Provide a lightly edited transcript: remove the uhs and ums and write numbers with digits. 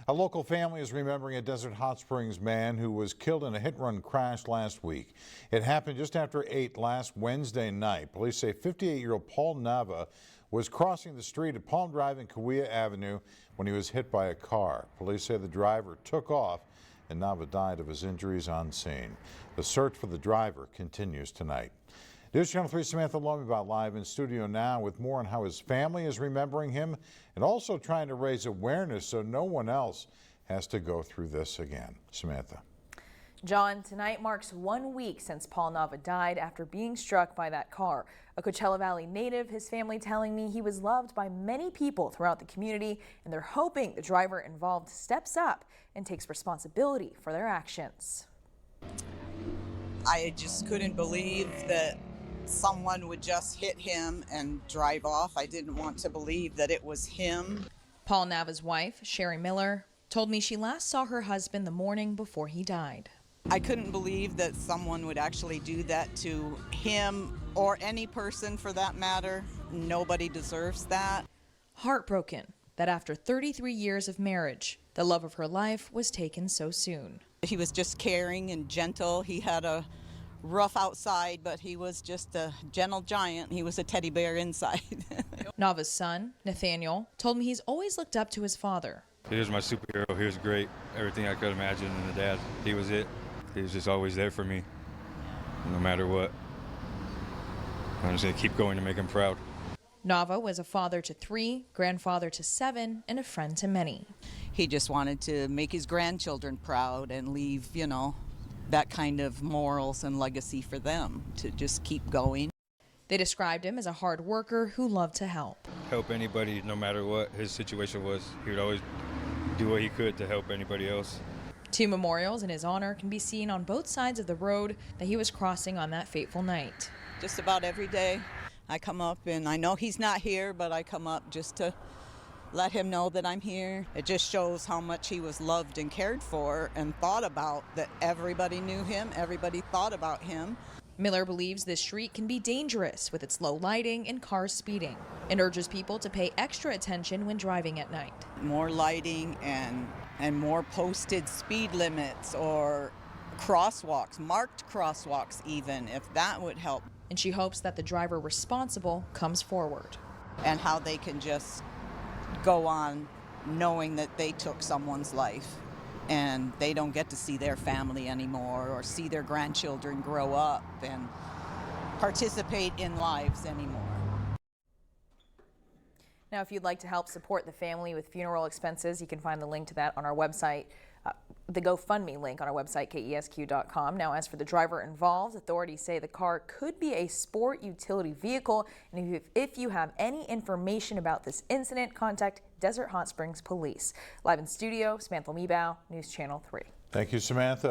A local family is remembering a Desert Hot Springs man who was killed in a hit-and-run crash last week. It happened just after 8 last Wednesday night. Police say 58-year-old Paul Nava was crossing the street at Palm Drive and Kauai Avenue when he was hit by a car. Police say the driver took off and Nava died of his injuries on scene. The search for the driver continues tonight. News Channel 3 Samantha Lomiba live in studio now with more on how his family is remembering him and also trying to raise awareness so no one else has to go through this again. Samantha. John, tonight marks 1 week since Paul Nava died after being struck by that car. A Coachella Valley native, his family telling me he was loved by many people throughout the community, and they're hoping the driver involved steps up and takes responsibility for their actions. I just couldn't believe that someone would just hit him and drive off. I didn't want to believe that it was him. Paul Nava's wife, Sherry Miller, told me she last saw her husband the morning before he died. I couldn't believe that someone would actually do that to him or any person for that matter. Nobody deserves that. Heartbroken that after 33 years of marriage, the love of her life was taken so soon. He was just caring and gentle. He had a rough outside, but he was just a gentle giant. He was a teddy bear inside. Nava's son, Nathaniel, told me he's always looked up to his father. He was my superhero. He was great. Everything I could imagine in a dad. He was it. He was just always there for me, no matter what. I'm just going to keep going to make him proud. Nava was a father to 3, grandfather to 7, and a friend to many. He just wanted to make his grandchildren proud and leave, you know, that kind of morals and legacy for them to just keep going. They described him as a hard worker who loved to help. Help anybody, no matter what his situation was. He would always do what he could to help anybody else. 2 memorials in his honor can be seen on both sides of the road that he was crossing on that fateful night. Just about every day I come up, and I know he's not here, but I come up just to let him know that I'm here. It just shows how much he was loved and cared for and thought about, that everybody knew him, everybody thought about him. Miller believes this street can be dangerous with its low lighting and cars speeding, and urges people to pay extra attention when driving at night. More lighting and more posted speed limits or crosswalks, marked crosswalks even, if that would help. And she hopes that the driver responsible comes forward. And how they can just go on knowing that they took someone's life and they don't get to see their family anymore or see their grandchildren grow up and participate in lives anymore. Now, if you'd like to help support the family with funeral expenses, you can find the link to that on our website, the GoFundMe link on our website, KESQ.com. Now, as for the driver involved, authorities say the car could be a sport utility vehicle. And if you have any information about this incident, contact Desert Hot Springs Police. Live in studio, Samantha Lomiba, News Channel 3. Thank you, Samantha.